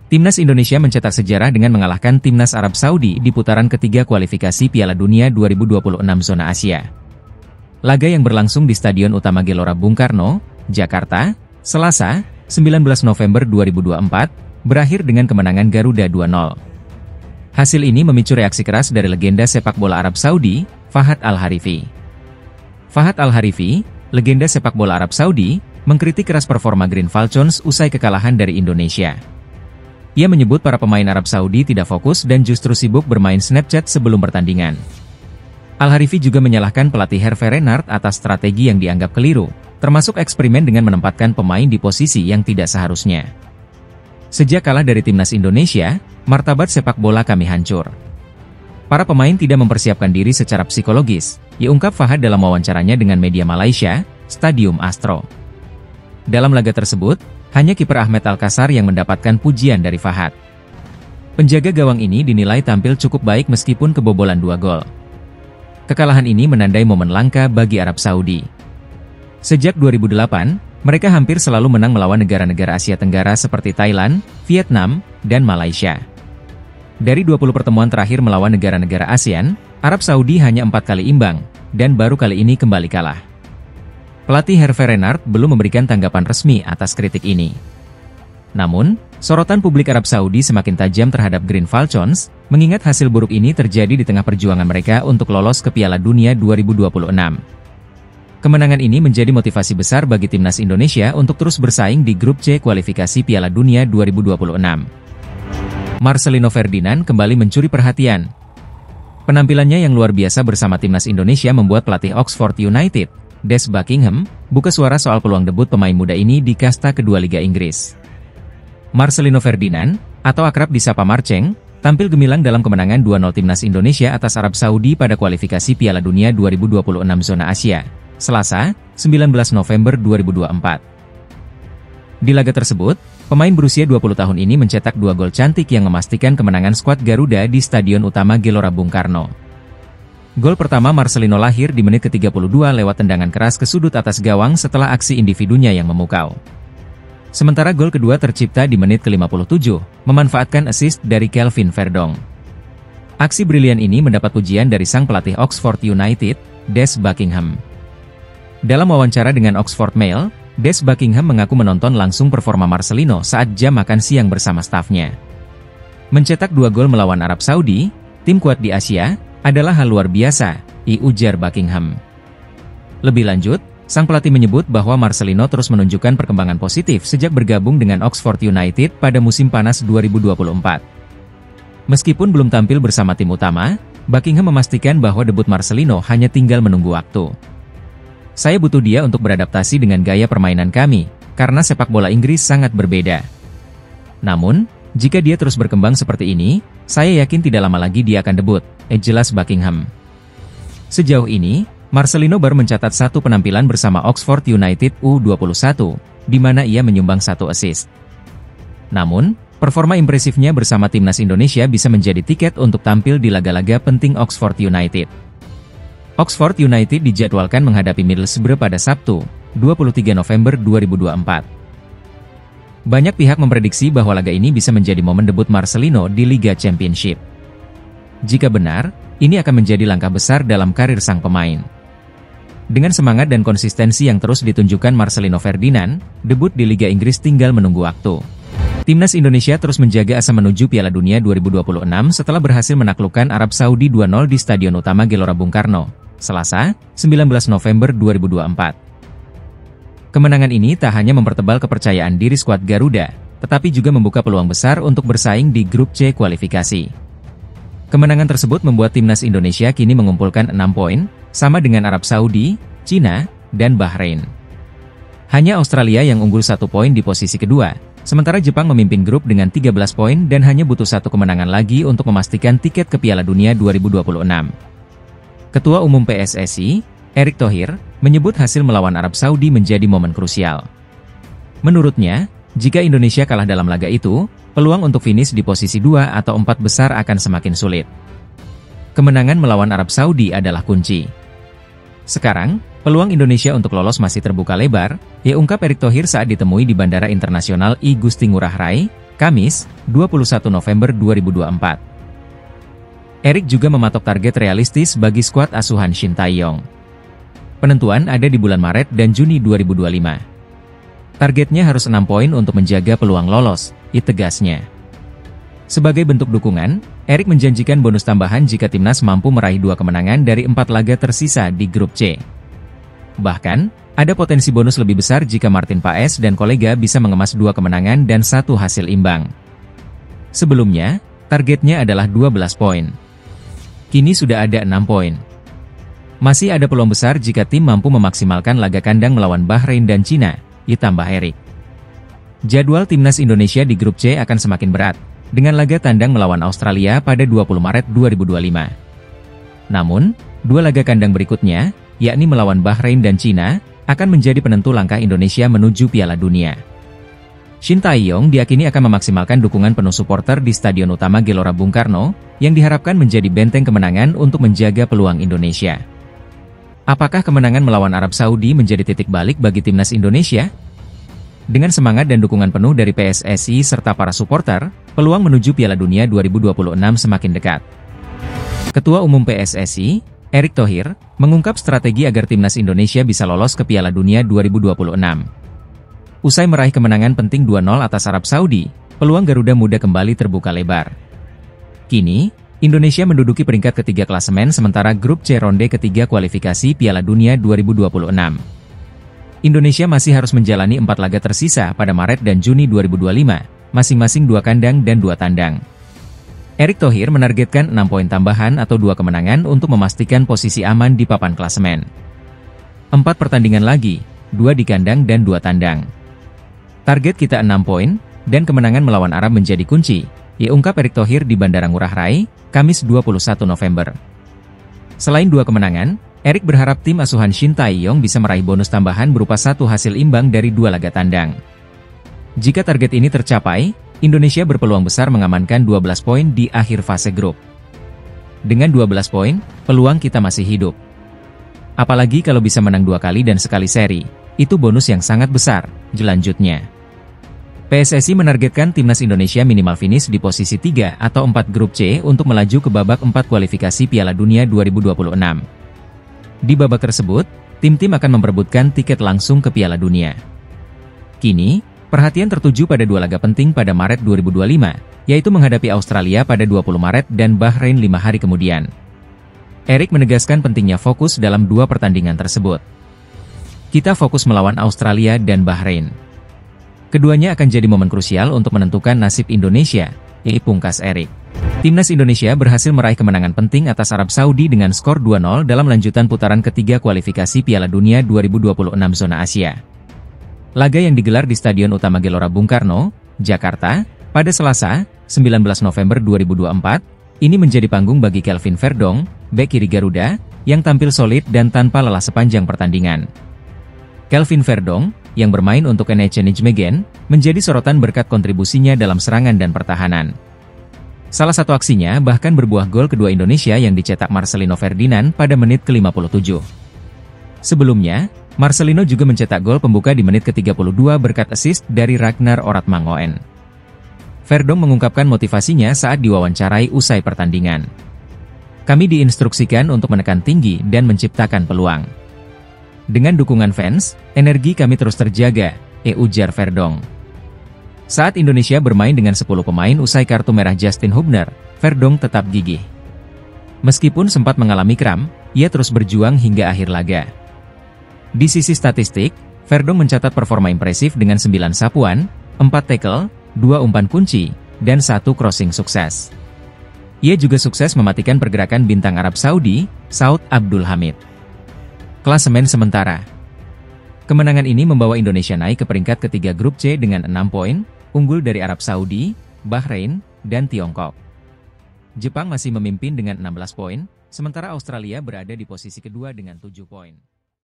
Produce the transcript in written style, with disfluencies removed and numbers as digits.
Timnas Indonesia mencetak sejarah dengan mengalahkan Timnas Arab Saudi di putaran ketiga kualifikasi Piala Dunia 2026 zona Asia. Laga yang berlangsung di Stadion Utama Gelora Bung Karno, Jakarta, Selasa, 19 November 2024, berakhir dengan kemenangan Garuda 2-0. Hasil ini memicu reaksi keras dari legenda sepak bola Arab Saudi, Fahad Al-Harifi. Fahad Al-Harifi, legenda sepak bola Arab Saudi, mengkritik keras performa Green Falcons usai kekalahan dari Indonesia. Ia menyebut para pemain Arab Saudi tidak fokus dan justru sibuk bermain Snapchat sebelum pertandingan. Al-Harifi juga menyalahkan pelatih Hervé Renard atas strategi yang dianggap keliru, termasuk eksperimen dengan menempatkan pemain di posisi yang tidak seharusnya. Sejak kalah dari Timnas Indonesia, martabat sepak bola kami hancur. Para pemain tidak mempersiapkan diri secara psikologis, ia ungkap Fahad dalam wawancaranya dengan media Malaysia, Stadium Astro. Dalam laga tersebut, hanya kiper Ahmed Al-Kassar yang mendapatkan pujian dari Fahad. Penjaga gawang ini dinilai tampil cukup baik meskipun kebobolan 2 gol. Kekalahan ini menandai momen langka bagi Arab Saudi. Sejak 2008, mereka hampir selalu menang melawan negara-negara Asia Tenggara seperti Thailand, Vietnam, dan Malaysia. Dari 20 pertemuan terakhir melawan negara-negara ASEAN, Arab Saudi hanya 4 kali imbang, dan baru kali ini kembali kalah. Pelatih Hervé Renard belum memberikan tanggapan resmi atas kritik ini. Namun, sorotan publik Arab Saudi semakin tajam terhadap Green Falcons, mengingat hasil buruk ini terjadi di tengah perjuangan mereka untuk lolos ke Piala Dunia 2026. Kemenangan ini menjadi motivasi besar bagi Timnas Indonesia untuk terus bersaing di grup C kualifikasi Piala Dunia 2026. Marcelino Ferdinand kembali mencuri perhatian. Penampilannya yang luar biasa bersama Timnas Indonesia membuat pelatih Oxford United, Des Buckingham, buka suara soal peluang debut pemain muda ini di kasta kedua Liga Inggris. Marcelino Ferdinand, atau akrab disapa Marceng, tampil gemilang dalam kemenangan 2-0 Timnas Indonesia atas Arab Saudi pada kualifikasi Piala Dunia 2026 zona Asia, Selasa, 19 November 2024. Di laga tersebut, pemain berusia 20 tahun ini mencetak 2 gol cantik yang memastikan kemenangan skuad Garuda di Stadion Utama Gelora Bung Karno. Gol pertama Marcelino lahir di menit ke-32 lewat tendangan keras ke sudut atas gawang setelah aksi individunya yang memukau. Sementara gol kedua tercipta di menit ke-57, memanfaatkan assist dari Kelvin Verdong. Aksi brilian ini mendapat pujian dari sang pelatih Oxford United, Des Buckingham. Dalam wawancara dengan Oxford Mail, Des Buckingham mengaku menonton langsung performa Marcelino saat jam makan siang bersama stafnya. Mencetak 2 gol melawan Arab Saudi, tim kuat di Asia, adalah hal luar biasa, ujar Buckingham. Lebih lanjut, sang pelatih menyebut bahwa Marcelino terus menunjukkan perkembangan positif sejak bergabung dengan Oxford United pada musim panas 2024. Meskipun belum tampil bersama tim utama, Buckingham memastikan bahwa debut Marcelino hanya tinggal menunggu waktu. Saya butuh dia untuk beradaptasi dengan gaya permainan kami, karena sepak bola Inggris sangat berbeda. Namun, jika dia terus berkembang seperti ini, saya yakin tidak lama lagi dia akan debut, jelas Buckingham. Sejauh ini, Marcelino baru mencatat 1 penampilan bersama Oxford United U21, di mana ia menyumbang 1 assist. Namun, performa impresifnya bersama Timnas Indonesia bisa menjadi tiket untuk tampil di laga-laga penting Oxford United. Oxford United dijadwalkan menghadapi Middlesbrough pada Sabtu, 23 November 2024. Banyak pihak memprediksi bahwa laga ini bisa menjadi momen debut Marcelino di Liga Championship. Jika benar, ini akan menjadi langkah besar dalam karir sang pemain. Dengan semangat dan konsistensi yang terus ditunjukkan Marcelino Ferdinand, debut di Liga Inggris tinggal menunggu waktu. Timnas Indonesia terus menjaga asa menuju Piala Dunia 2026 setelah berhasil menaklukkan Arab Saudi 2-0 di Stadion Utama Gelora Bung Karno, Selasa, 19 November 2024. Kemenangan ini tak hanya mempertebal kepercayaan diri skuad Garuda, tetapi juga membuka peluang besar untuk bersaing di grup C kualifikasi. Kemenangan tersebut membuat Timnas Indonesia kini mengumpulkan 6 poin, sama dengan Arab Saudi, Cina, dan Bahrain. Hanya Australia yang unggul 1 poin di posisi kedua, sementara Jepang memimpin grup dengan 13 poin dan hanya butuh 1 kemenangan lagi untuk memastikan tiket ke Piala Dunia 2026. Ketua Umum PSSI, Erick Thohir, menyebut hasil melawan Arab Saudi menjadi momen krusial. Menurutnya, jika Indonesia kalah dalam laga itu, peluang untuk finish di posisi 2 atau 4 besar akan semakin sulit. Kemenangan melawan Arab Saudi adalah kunci. Sekarang, peluang Indonesia untuk lolos masih terbuka lebar, ungkap Erick Thohir saat ditemui di Bandara Internasional I Gusti Ngurah Rai, Kamis, 21 November 2024. Erick juga mematok target realistis bagi skuad asuhan Shin Tae-yong. Penentuan ada di bulan Maret dan Juni 2025. Targetnya harus 6 poin untuk menjaga peluang lolos, tegasnya. Sebagai bentuk dukungan, Erick menjanjikan bonus tambahan jika timnas mampu meraih 2 kemenangan dari 4 laga tersisa di grup C. Bahkan, ada potensi bonus lebih besar jika Martin Paes dan kolega bisa mengemas 2 kemenangan dan 1 hasil imbang. Sebelumnya, targetnya adalah 12 poin. Kini sudah ada 6 poin. Masih ada peluang besar jika tim mampu memaksimalkan laga kandang melawan Bahrain dan Cina, ditambah Erick. Jadwal timnas Indonesia di grup C akan semakin berat, dengan laga tandang melawan Australia pada 20 Maret 2025. Namun, 2 laga kandang berikutnya, yakni melawan Bahrain dan Cina, akan menjadi penentu langkah Indonesia menuju Piala Dunia. Shin Tae-yong diyakini akan memaksimalkan dukungan penuh supporter di Stadion Utama Gelora Bung Karno, yang diharapkan menjadi benteng kemenangan untuk menjaga peluang Indonesia. Apakah kemenangan melawan Arab Saudi menjadi titik balik bagi timnas Indonesia? Dengan semangat dan dukungan penuh dari PSSI serta para supporter, peluang menuju Piala Dunia 2026 semakin dekat. Ketua Umum PSSI, Erick Thohir, mengungkap strategi agar timnas Indonesia bisa lolos ke Piala Dunia 2026. Usai meraih kemenangan penting 2-0 atas Arab Saudi, peluang Garuda Muda kembali terbuka lebar. Kini, Indonesia menduduki peringkat ketiga klasemen sementara grup C ronde ketiga kualifikasi Piala Dunia 2026. Indonesia masih harus menjalani 4 laga tersisa pada Maret dan Juni 2025, masing-masing 2 kandang dan 2 tandang. Erick Thohir menargetkan 6 poin tambahan atau 2 kemenangan untuk memastikan posisi aman di papan klasemen. 4 pertandingan lagi, 2 di kandang dan 2 tandang. Target kita 6 poin, dan kemenangan melawan Arab menjadi kunci, ungkap Erick Thohir di Bandara Ngurah Rai, Kamis 21 November. Selain 2 kemenangan, Erick berharap tim asuhan Shin Tae-yong bisa meraih bonus tambahan berupa 1 hasil imbang dari 2 laga tandang. Jika target ini tercapai, Indonesia berpeluang besar mengamankan 12 poin di akhir fase grup. Dengan 12 poin, peluang kita masih hidup. Apalagi kalau bisa menang 2 kali dan sekali seri, itu bonus yang sangat besar, lanjutnya. PSSI menargetkan timnas Indonesia minimal finish di posisi 3 atau 4 grup C untuk melaju ke babak 4 kualifikasi Piala Dunia 2026. Di babak tersebut, tim-tim akan memperebutkan tiket langsung ke Piala Dunia. Kini, perhatian tertuju pada 2 laga penting pada Maret 2025, yaitu menghadapi Australia pada 20 Maret dan Bahrain 5 hari kemudian. Erick menegaskan pentingnya fokus dalam 2 pertandingan tersebut. Kita fokus melawan Australia dan Bahrain. Keduanya akan jadi momen krusial untuk menentukan nasib Indonesia, pungkas Erick. Timnas Indonesia berhasil meraih kemenangan penting atas Arab Saudi dengan skor 2-0 dalam lanjutan putaran ketiga kualifikasi Piala Dunia 2026 zona Asia. Laga yang digelar di Stadion Utama Gelora Bung Karno, Jakarta, pada Selasa, 19 November 2024, ini menjadi panggung bagi Kelvin Verdong, bek kiri Garuda, yang tampil solid dan tanpa lelah sepanjang pertandingan. Kelvin Verdong, yang bermain untuk NEC Nijmegen, menjadi sorotan berkat kontribusinya dalam serangan dan pertahanan. Salah satu aksinya bahkan berbuah gol kedua Indonesia yang dicetak Marcelino Ferdinand pada menit ke-57. Sebelumnya, Marcelino juga mencetak gol pembuka di menit ke-32 berkat assist dari Ragnar Oratmangoen. Verdong mengungkapkan motivasinya saat diwawancarai usai pertandingan. Kami diinstruksikan untuk menekan tinggi dan menciptakan peluang. Dengan dukungan fans, energi kami terus terjaga, ujar Verdong. Saat Indonesia bermain dengan 10 pemain usai kartu merah Justin Hubner, Verdong tetap gigih. Meskipun sempat mengalami kram, ia terus berjuang hingga akhir laga. Di sisi statistik, Verdong mencatat performa impresif dengan 9 sapuan, 4 tackle, 2 umpan kunci, dan 1 crossing sukses. Ia juga sukses mematikan pergerakan bintang Arab Saudi, Saud Abdul Hamid. Klasemen sementara. Kemenangan ini membawa Indonesia naik ke peringkat ketiga grup C dengan 6 poin, unggul dari Arab Saudi, Bahrain, dan Tiongkok. Jepang masih memimpin dengan 16 poin, sementara Australia berada di posisi kedua dengan 7 poin.